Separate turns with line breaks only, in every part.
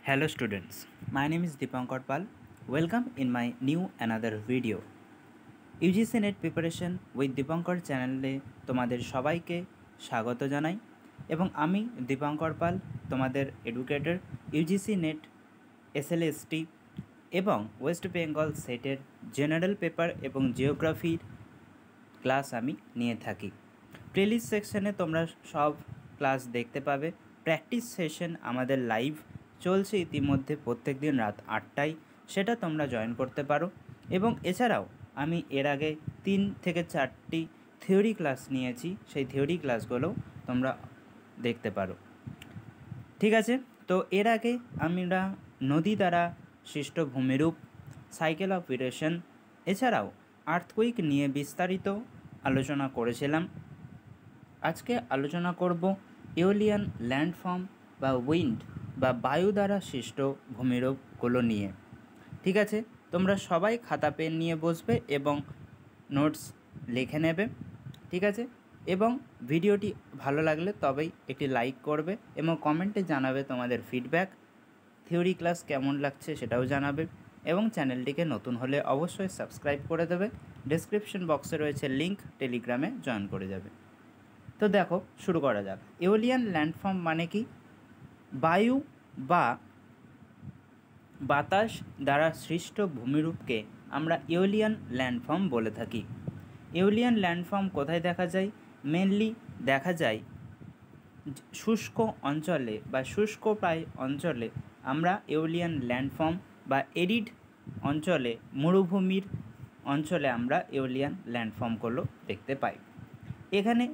Hello students, my name is Dipankar Pal. Welcome in my new another video. UGC net preparation with Dipankar চ্যানেলে তোমাদের সবাইকে স্বাগত জানাই এবং আমি দীপঙ্কর পাল তোমাদের এডুকেটর ইউজিসি নেট এসএলএসটি এবং ওয়েস্ট বেঙ্গল সেটের জেনারেল পেপার এবং জিওগ্রাফির ক্লাস আমি নিয়ে থাকি। প্লেলিস্ট সেকশনে তোমরা সব ক্লাস দেখতে পাবে। প্র্যাকটিস সেশন আমাদের লাইভ চলছে ইতিমধ্যে প্রত্যেক দিন রাত 8টায়, সেটা তোমরা জয়েন করতে পারো। এবং এছাড়াও আমি এর আগে 3 থেকে 4টি থিওরি ক্লাস নিয়েছি, সেই থিওরি ক্লাসগুলো তোমরা দেখতে পারো। ঠিক আছে, তো এর আগে আমরা নদী দ্বারা সৃষ্ট ভূমিরূপ, সাইকেল অফ ইরোশন এছাড়াও আর্থকুইক নিয়ে বিস্তারিত আলোচনা করেছিলাম। আজকে আলোচনা করব ইওলিয়ান ল্যান্ডফর্ম বা উইন্ড বা বায়ু দ্বারা সৃষ্ট ভূমিরূপগুলো নিয়ে। ঠিক আছে, তোমরা সবাই খাতা পেন নিয়ে বসবে এবং নোটস লিখে নেবে। ঠিক আছে, এবং ভিডিওটি ভালো লাগলে তবেই একটি লাইক করবে এবং কমেন্টে জানাবে তোমাদের ফিডব্যাক। থিওরি ক্লাস কেমন লাগছে সেটাও জানাবে এবং চ্যানেলটিকে নতুন হলে অবশ্যই সাবস্ক্রাইব করে দেবে। ডেসক্রিপশন বক্সে রয়েছে লিঙ্ক, টেলিগ্রামে জয়েন করে যাবে। তো দেখো, শুরু করা যাক। ইওলিয়ান ল্যান্ডফর্ম মানে কি? বায়ু বা বাতাস দ্বারা সৃষ্ট ভূমিরূপকে আমরা ইওলিয়ান ল্যান্ডফর্ম বলে থাকি। ইওলিয়ান ল্যান্ডফর্ম কোথায় দেখা যায়? মেনলি দেখা যায় শুষ্ক অঞ্চলে বা শুষ্ক প্রায় অঞ্চলে আমরা ইওলিয়ান ল্যান্ডফর্ম বা এরিড অঞ্চলে, মরুভূমির অঞ্চলে আমরা ইওলিয়ান ল্যান্ডফর্মগুলো দেখতে পাই। এখানে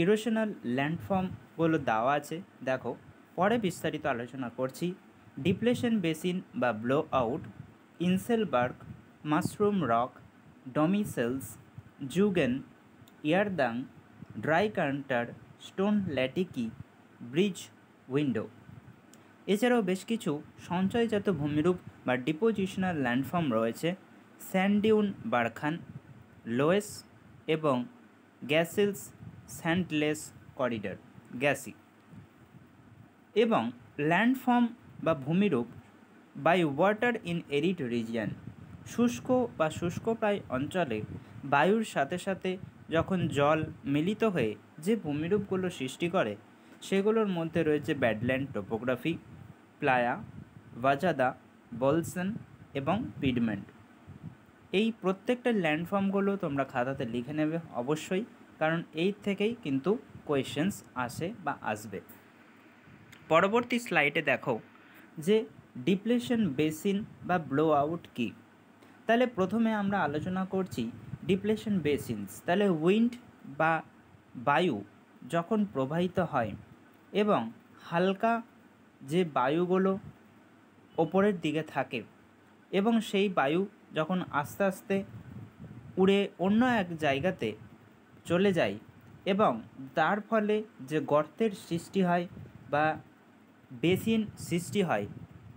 ইরোশনাল ল্যান্ডফর্মগুলো দেওয়া আছে, দেখো পরে বিস্তারিত আলোচনা করছি। ডিপ্লেশন বেসিন বা blow out, inselberg, mushroom rock, demoiselles, zeugen, yardang, dreikanter, stone lattice, bridge window. এছাড়াও বেশ কিছু সঞ্চয়জাত ভূমিরূপ বা ডিপোজিশনাল ল্যান্ডফর্ম রয়েছে। স্যান্ডিউন বারখান, লোয়েস এবং গ্যাসিলস স্যান্ডলেস করিডর গ্যাসি। এবং ল্যান্ডফর্ম বা ভূমিরূপ by water in arid region, শুষ্ক বা শুষ্কপ্রায় অঞ্চলে বায়ুর সাথে সাথে যখন জল মিলিত হয়ে যে ভূমিরূপগুলো সৃষ্টি করে সেগুলোর মধ্যে রয়েছে ব্যাডল্যান্ড টোপোগ্রাফি, প্লায়া, ওয়াজাদা, বলসন এবং পিডমেন্ট। এই প্রত্যেকটা ল্যান্ডফর্মগুলো তোমরা খাতাতে লিখে নেবে অবশ্যই, কারণ এই থেকেই কিন্তু কোয়েশ্চেন্স আসে বা আসবে। পরবর্তী স্লাইডে দেখো যে ডিপ্লেশন বেসিন বা ব্লো আউট কী। তাহলে প্রথমে আমরা আলোচনা করছি ডিপ্লেশন বেসিনস। তাহলে উইন্ড বা বায়ু যখন প্রবাহিত হয় এবং হালকা যে বায়ুগুলো ওপরের দিকে থাকে এবং সেই বায়ু যখন আস্তে আস্তে উড়ে অন্য এক জায়গাতে চলে যায় এবং তার ফলে যে গর্তের সৃষ্টি হয় বা বেসিন সৃষ্টি হয়,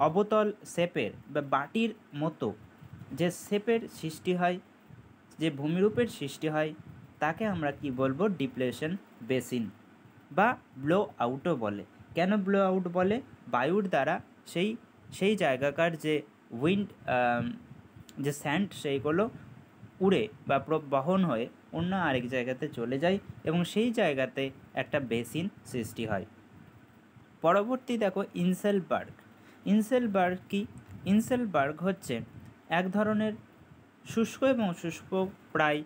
অবতল শেপের বা বাটির মতো যে শেপের সৃষ্টি হয়, যে ভূমিরূপের সৃষ্টি হয়, তাকে আমরা কি বলবো? ডিপ্লেশন বেসিন বা ব্লো আউটও বলে। কেন ব্লো আউট বলে? বায়ুর দ্বারা সেই জায়গাকার যে উইন্ড, যে স্যান্ড, সেইগুলো উড়ে বা বহন হয়ে অন্য আরেক জায়গাতে চলে যায় এবং সেই জায়গাতে একটা বেসিন সৃষ্টি হয়। পরবর্তী দেখো ইনসেলবার্গ। ইনসেলবার্গ কি? ইনসেলবার্গ হচ্ছে এক ধরনের শুষ্ক এবং শুষ্ক প্রায়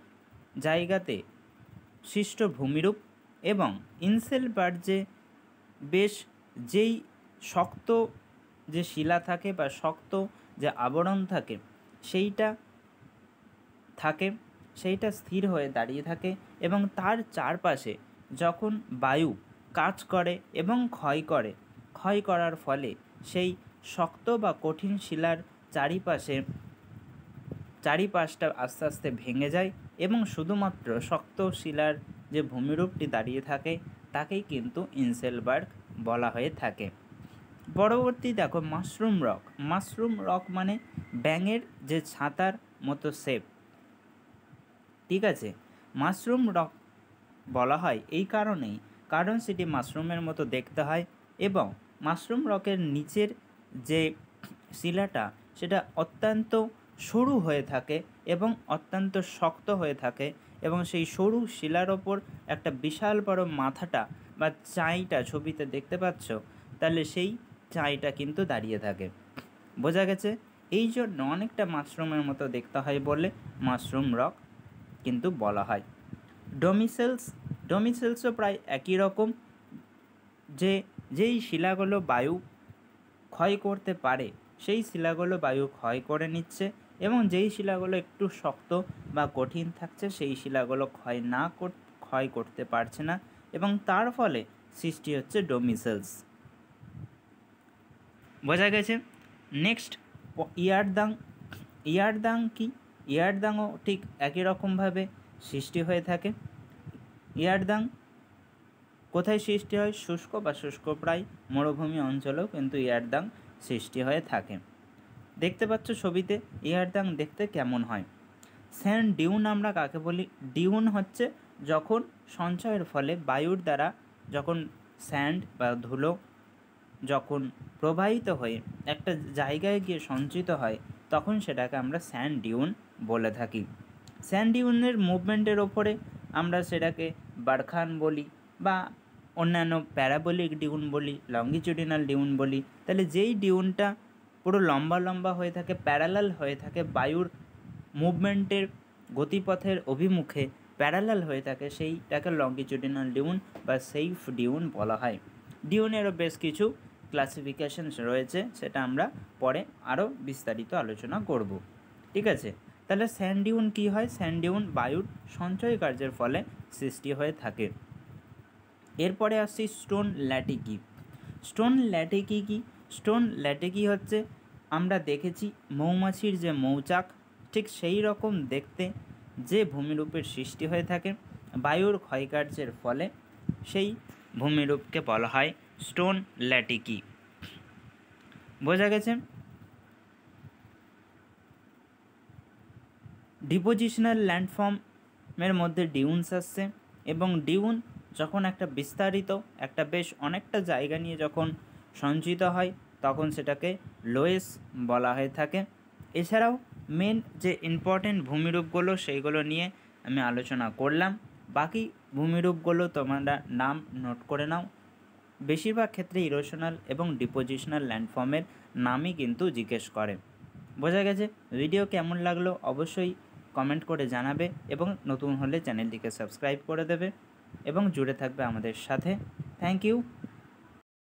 জায়গাতে সৃষ্ট ভূমিরূপ এবং ইনসেলবার্গ যে বেশ যেই শক্ত যে শিলা থাকে বা শক্ত যে আবরণ থাকে সেইটা স্থির হয়ে দাঁড়িয়ে থাকে এবং তার চারপাশে যখন বায়ু কাজ করে এবং ক্ষয় করার ফলে সেই শক্ত বা কঠিন শিলার চারিপাশটা আস্তে আস্তে ভেঙে যায় এবং শুধুমাত্র শক্ত শিলার যে ভূমিরূপটি দাঁড়িয়ে থাকে তাকেই কিন্তু ইনসেলবার্গ বলা হয়ে থাকে। পরবর্তী দেখো মাশরুম রক। মাশরুম রক মানে ব্যাঙের যে ছাতার মতো শেপ। ঠিক আছে, মাশরুম রক বলা হয় এই কারণেই, কারণ সেটি মাশরুমের মতো দেখতে হয় এবং মাশরুম রকের নিচের যে শিলাটা সেটা অত্যন্ত সরু হয়ে থাকে এবং অত্যন্ত শক্ত হয়ে থাকে, এবং সেই সরু শিলার ওপর একটা বিশাল বড় মাথাটা বা চাঁইটা ছবিতে দেখতে পাচ্ছ, তাহলে সেই চাঁইটা কিন্তু দাঁড়িয়ে থাকে। বোঝা গেছে? এই জন্য অনেকটা মাশরুমের মতো দেখতে হয় বলে মাশরুম রক কিন্তু বলা হয়। ডোমিসেলসও প্রায় একই রকম, যেই শিলাগুলো বায়ু ক্ষয় করতে পারে সেই শিলাগুলো বায়ু ক্ষয় করে নিচ্ছে, এবং যেই শিলাগুলো একটু শক্ত বা কঠিন থাকছে সেই শিলাগুলো ক্ষয় করতে পারছে না, এবং তার ফলে সৃষ্টি হচ্ছে ডোমিসেলস। বোঝা গেছে? নেক্সট ইয়ারদাং কি? ইয়ারদাংও ঠিক একই রকমভাবে সৃষ্টি হয়ে থাকে। ইয়ারদাং কোথায় সৃষ্টি হয়? শুষ্ক বা শুষ্কপ্রায় মরুভূমি অঞ্চলেও কিন্তু ইয়ারদাং সৃষ্টি হয়ে থাকে। দেখতে পাচ্ছ ছবিতে ইয়ারদাং দেখতে কেমন হয়। স্যান্ড ডিউন আমরা কাকে বলি? ডিউন হচ্ছে যখন সঞ্চয়ের ফলে বায়ুর দ্বারা যখন স্যান্ড বা ধুলো যখন প্রবাহিত হয়ে একটা জায়গায় গিয়ে সঞ্চিত হয়, তখন সেটাকে আমরা স্যান্ড ডিউন বলে থাকি। স্যান্ড ডিউনের মুভমেন্টের ওপরে আমরা সেটাকে বারখান বলি, বা অন্যান্য প্যারাবোলিক ডিউন বলি, লঙ্গিচুডিনাল ডিউন বলি। তাহলে যেই ডিউনটা পুরো লম্বা লম্বা হয়ে থাকে, প্যারালাল হয়ে থাকে, বায়ুর মুভমেন্টের গতিপথের অভিমুখে প্যারালাল হয়ে থাকে, সেইটাকে লঙ্গিচুডিনাল ডিউন বা সেইফ ডিউন বলা হয়। ডিউনেরও বেশ কিছু ক্লাসিফিকেশন রয়েছে, সেটা আমরা পরে আরও বিস্তারিত আলোচনা করব। ঠিক আছে? তাহলে স্যান্ড ডিউন কী হয়? স্যান্ড ডিউন বায়ুর সঞ্চয় কার্যের ফলে সৃষ্টি হয়ে থাকে। এরপরে আসছি স্টোন ল্যাটিকি। স্টোন ল্যাটিকি কি? স্টোন ল্যাটিকি হচ্ছে, আমরা দেখেছি মৌমাছির যে মৌচাক, ঠিক সেই রকম দেখতে যে ভূমিরূপের সৃষ্টি হয়ে থাকে বায়ুর ক্ষয়কার্যের ফলে, সেই ভূমিরূপকে বলা হয় স্টোন ল্যাটিকি। বোঝা গেছে? ডিপোজিশনাল ল্যান্ডফর্মের মধ্যে ডিউনস আসছে, এবং ডিউন যখন একটা বিস্তারিত একটা বেশ অনেকটা জায়গা নিয়ে যখন সঞ্চিত হয়, তখন সেটাকে লোয়েস বলা হয়ে থাকে। এছাড়াও মেন যে ইম্পর্টেন্ট ভূমিরূপগুলো সেইগুলো নিয়ে আমি আলোচনা করলাম। বাকি ভূমিরূপগুলো তোমরা নাম নোট করে নাও। বেশিরভাগ ক্ষেত্রে ইরোশনাল এবং ডিপোজিশনাল ল্যান্ডফর্মের নামই কিন্তু জিজ্ঞেস করে। বোঝা গেছে? ভিডিও কেমন লাগলো অবশ্যই কমেন্ট করে জানাবে, এবং নতুন হলে চ্যানেলটিকে সাবস্ক্রাইব করে দেবে এবং জুড়ে থাকবে আমাদের সাথে। Thank you.